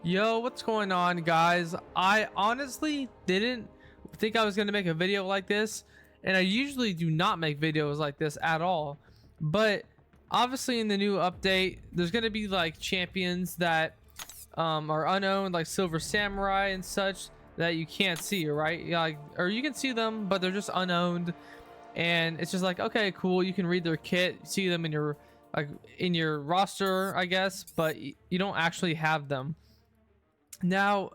Yo, what's going on, guys? I honestly didn't think I was going to make a video like this, and I usually do not make videos like this at all. But obviously in the new update, there's going to be like champions that are unowned, like Silver Samurai and such, that you can't see, right? Yeah, like, or you can see them, but they're just unowned, and it's just like, okay, cool, you can read their kit, see them in your like in your roster, I guess, but you don't actually have them. Now,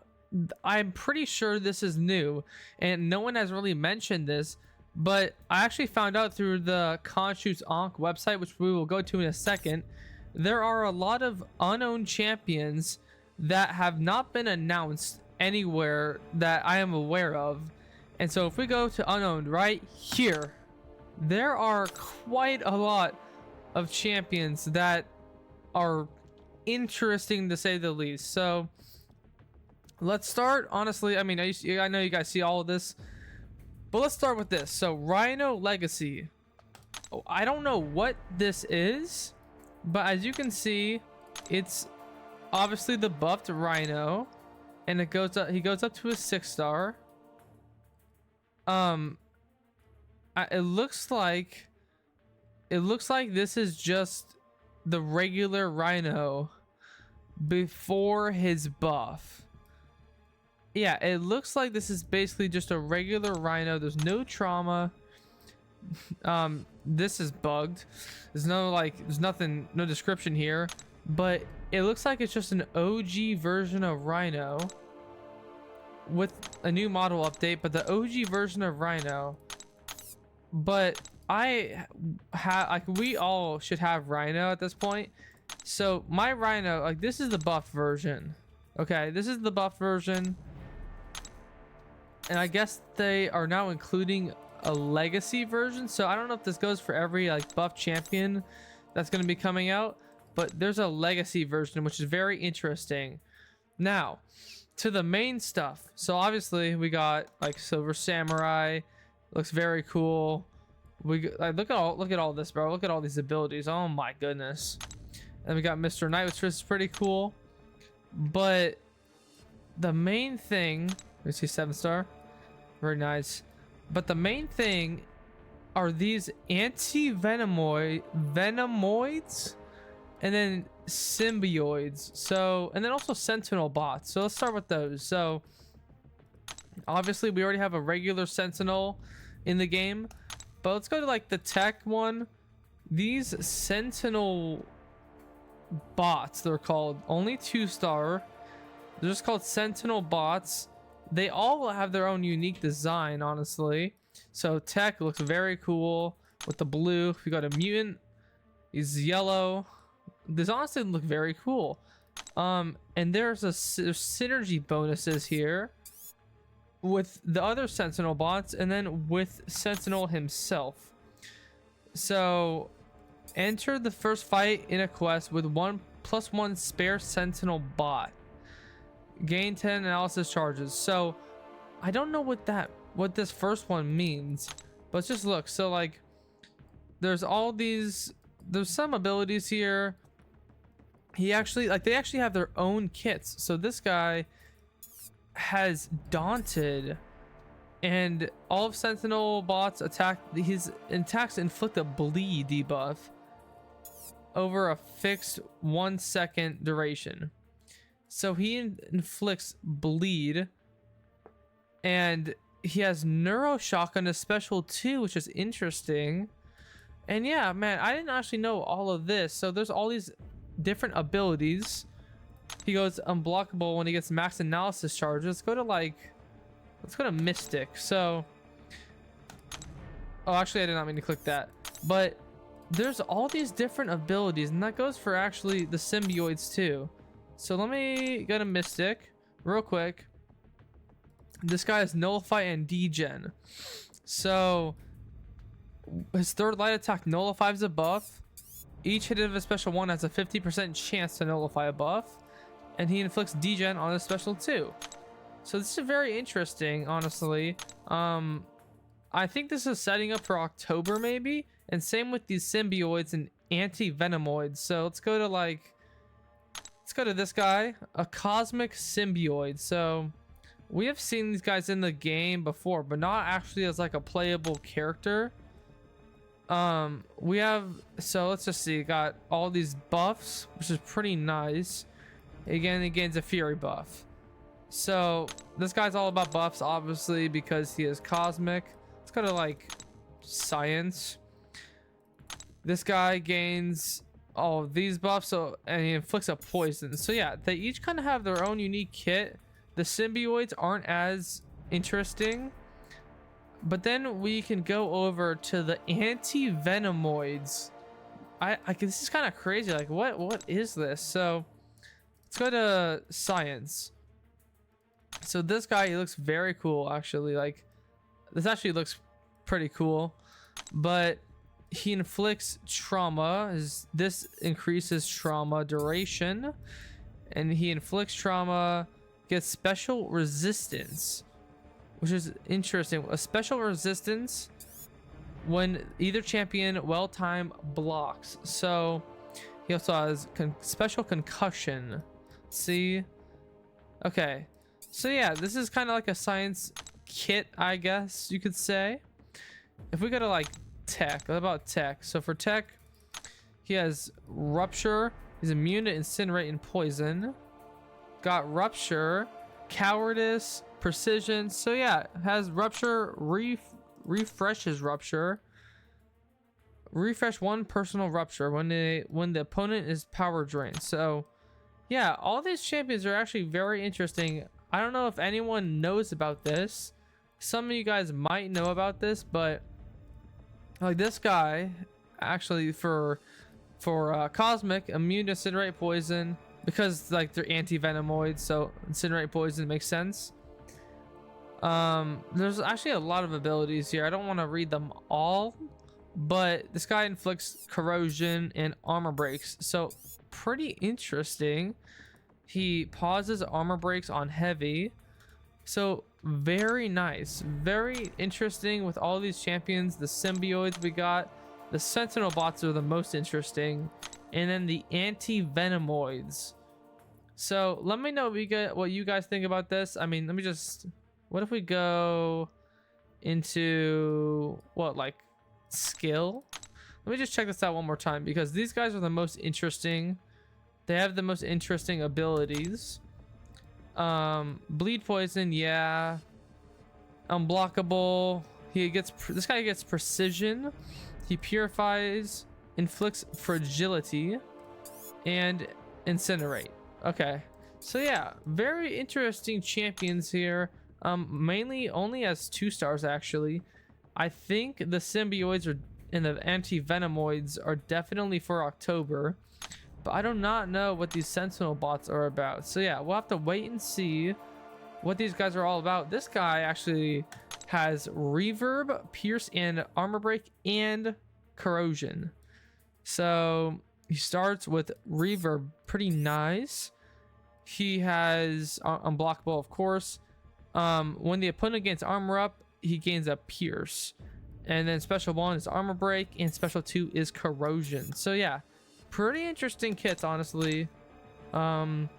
I'm pretty sure this is new, and no one has really mentioned this, but I actually found out through the Conshoots Ankh website, which we will go to in a second. There are a lot of unknown champions that have not been announced anywhere that I am aware of. And so if we go to unknown right here, there are quite a lot of champions that are interesting to say the least. So let's start. Honestly, I mean, I know you guys see all of this, but let's start with this. So Rhino Legacy. Oh, I don't know what this is, but as you can see, it's obviously the buffed Rhino, and it goes up. He goes up to a 6-star. It looks like this is just the regular Rhino before his buff. Yeah, it looks like this is basically just a regular Rhino. There's no trauma. This is bugged. There's nothing, no description here, but it looks like it's just an OG version of Rhino with a new model update, but the OG version of Rhino. But we all should have Rhino at this point. So my Rhino, like, this is the buff version. Okay, this is the buff version. And I guess they are now including a legacy version. So I don't know if this goes for every like buff champion that's going to be coming out, but there's a legacy version, which is very interesting. Now, to the main stuff. So obviously we got like Silver Samurai. Looks very cool. Like, look at all this, bro. Look at all these abilities. Oh my goodness. And we got Mr. Knight, which is pretty cool. But the main thing, we see 7-star, very nice. But the main thing are these Venomоids, and then Symbiods. So, and then also Sentinel bots. So let's start with those. So obviously we already have a regular Sentinel in the game, but let's go to like the tech one. These Sentinel bots, they're called, only 2-star. They're just called Sentinel bots. They all have their own unique design, honestly. So tech looks very cool with the blue. If you got a mutant, he's yellow. This honestly look very cool. And there's synergy bonuses here with the other Sentinel bots, and then with Sentinel himself. So enter the first fight in a quest with 1+1 spare Sentinel bot. Gain 10 analysis charges. So I don't know what this first one means, but let's just look. So like there's some abilities here. They actually have their own kits. So this guy has Daunted, and all of Sentinel bots his attacks inflict a bleed debuff over a fixed 1-second duration. So he inflicts bleed, and he has Neuroshock on his special too, which is interesting. And yeah, man, I didn't actually know all of this. So there's all these different abilities. He goes unblockable when he gets max analysis charges. Let's go to Mystic. So, oh, actually I did not mean to click that, but there's all these different abilities, and that goes for actually the Symbiods too. So let me go to Mystic real quick. This guy is Nullify and Degen. So his third light attack nullifies a buff. Each hit of a special one has a 50% chance to nullify a buff, and he inflicts Degen on his special too. So this is very interesting, honestly. I think this is setting up for October maybe, and same with these Symbioids and ANTI-VENOMOIDS. So let's go to like Let's go to this guy, a cosmic symbioid. So we have seen these guys in the game before, but not actually as like a playable character. We have, so let's just see, got all these buffs, which is pretty nice. Again, he gains a fury buff. So this guy's all about buffs, obviously, because he is cosmic. Let's go to like science. This guy gains all of these buffs, so, and he inflicts a poison. So yeah, they each kind of have their own unique kit. The symbioids aren't as interesting, but then we can go over to the anti-venomoids. This is kind of crazy. Like, what is this? So let's go to science. So this guy, he looks very cool, actually. Like, this actually looks pretty cool, but he inflicts trauma. This increases trauma duration, and he inflicts trauma, gets special resistance, which is interesting. A special resistance when either champion well-timed blocks. So he also has special concussion. See? Okay. So yeah, this is kind of like a science kit, I guess you could say. If we go to like tech, what about tech? So for tech, he has rupture. He's immune to incinerate and poison. Got rupture, cowardice, precision. So yeah, has rupture, refreshes rupture. Refresh one personal rupture when the opponent is power drained. So yeah, all these champions are actually very interesting. I don't know if anyone knows about this. Some of you guys might know about this, but like this guy, actually for cosmic, immune to incinerate poison, because like they're anti-venomoids, so incinerate poison makes sense. There's actually a lot of abilities here. I don't want to read them all, but this guy inflicts corrosion and armor breaks, so pretty interesting. He pauses armor breaks on heavy, so very nice, very interesting with all these champions. The symbioids we got, the sentinel bots are the most interesting, and then the anti-venomoids. So let me know what you guys think about this. I mean, let me just, what if we go into what, like skill? Let me just check this out one more time, because these guys are the most interesting. They have the most interesting abilities. Bleed poison, yeah. Unblockable. This guy gets precision. He purifies, inflicts fragility, and incinerate. Okay, so yeah, very interesting champions here. Mainly only has 2 stars actually. I think the symbioids are and the anti-venomoids are definitely for October, but I do not know what these sentinel bots are about. So yeah, we'll have to wait and see what these guys are all about. This guy actually has reverb, pierce, and armor break, and corrosion. So he starts with reverb, pretty nice. He has unblockable, of course. When the opponent gains armor up, he gains a pierce, and then special 1 is armor break, and special 2 is corrosion. So yeah, pretty interesting kits, honestly. Let me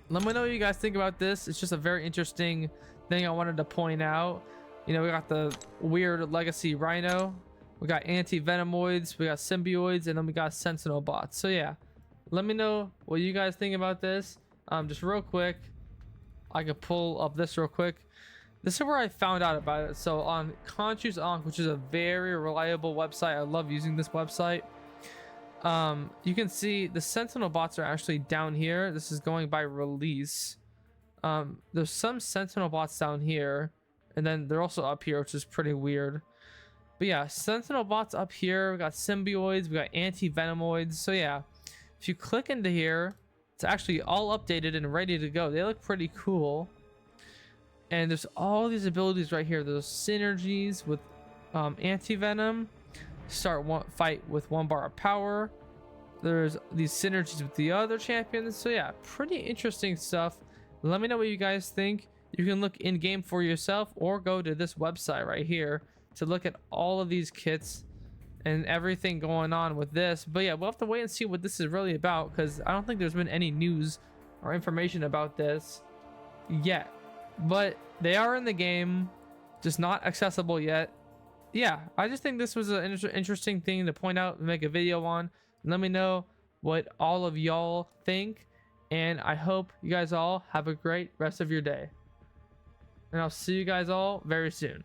know what you guys think about this. It's just a very interesting thing I wanted to point out. You know, we got the weird legacy rhino, we got anti-venomoids, we got symbioids, and then we got sentinel bots. So yeah, let me know what you guys think about this. Just real quick, I could pull up this real quick. This is where I found out about it. So on Conchu's Ankh, which is a very reliable website, I love using this website. You can see the sentinel bots are actually down here. This is going by release. There's some sentinel bots down here, and then they're also up here, which is pretty weird. But yeah, sentinel bots up here. We got symbioids, we got anti-venomoids. So yeah, if you click into here, it's actually all updated and ready to go. They look pretty cool. And there's all these abilities right here. There's synergies with anti-venom. Start one fight with 1 bar of power. There's these synergies with the other champions. So yeah, pretty interesting stuff. Let me know what you guys think. You can look in game for yourself, or go to this website right here to look at all of these kits and everything going on with this. But yeah, we'll have to wait and see what this is really about, because I don't think there's been any news or information about this yet. But they are in the game, just not accessible yet. Yeah, I just think this was an interesting thing to point out and make a video on. Let me know what all of y'all think, and I hope you guys all have a great rest of your day, and I'll see you guys all very soon.